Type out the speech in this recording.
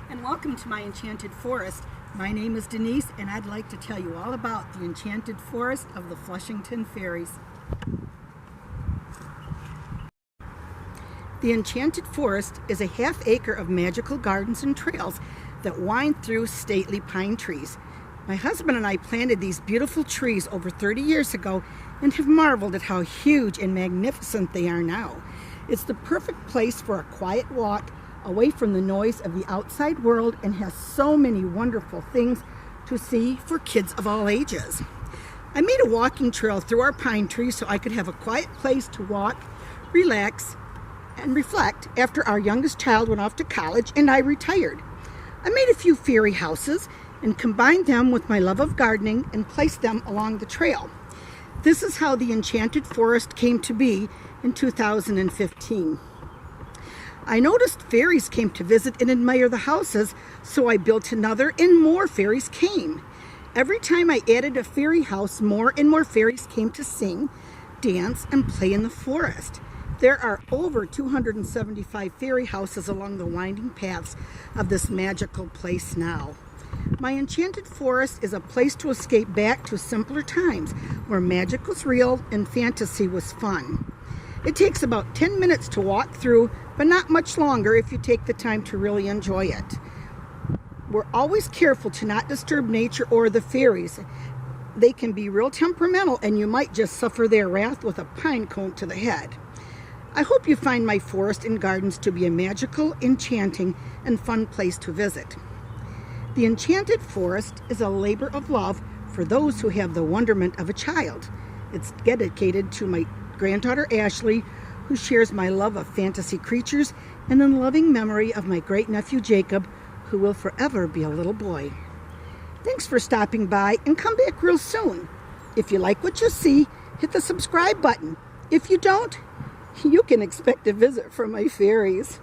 And welcome to my enchanted forest. My name is Denise, and I'd like to tell you all about the enchanted forest of the Flushington Fairies. The enchanted forest is a half-acre of magical gardens and trails that wind through stately pine trees. My husband and I planted these beautiful trees over 30 years ago and have marveled at how huge and magnificent they are now. It's the perfect place for a quiet walk away from the noise of the outside world and has so many wonderful things to see for kids of all ages. I made a walking trail through our pine trees so I could have a quiet place to walk, relax, and reflect after our youngest child went off to college and I retired. I made a few fairy houses and combined them with my love of gardening and placed them along the trail. This is how the enchanted forest came to be in 2015. I noticed fairies came to visit and admire the houses, so I built another and more fairies came. Every time I added a fairy house, more and more fairies came to sing, dance, and play in the forest. There are over 275 fairy houses along the winding paths of this magical place now. My enchanted forest is a place to escape back to simpler times where magic was real and fantasy was fun. It takes about 10 minutes to walk through, but not much longer if you take the time to really enjoy it. We're always careful to not disturb nature or the fairies. They can be real temperamental and you might just suffer their wrath with a pine cone to the head. I hope you find my forest and gardens to be a magical, enchanting, and fun place to visit. The enchanted forest is a labor of love for those who have the wonderment of a child. It's dedicated to my granddaughter Ashley, who shares my love of fantasy creatures, and in loving memory of my great-nephew Jacob, who will forever be a little boy. Thanks for stopping by, and come back real soon. If you like what you see, hit the subscribe button. If you don't, you can expect a visit from my fairies.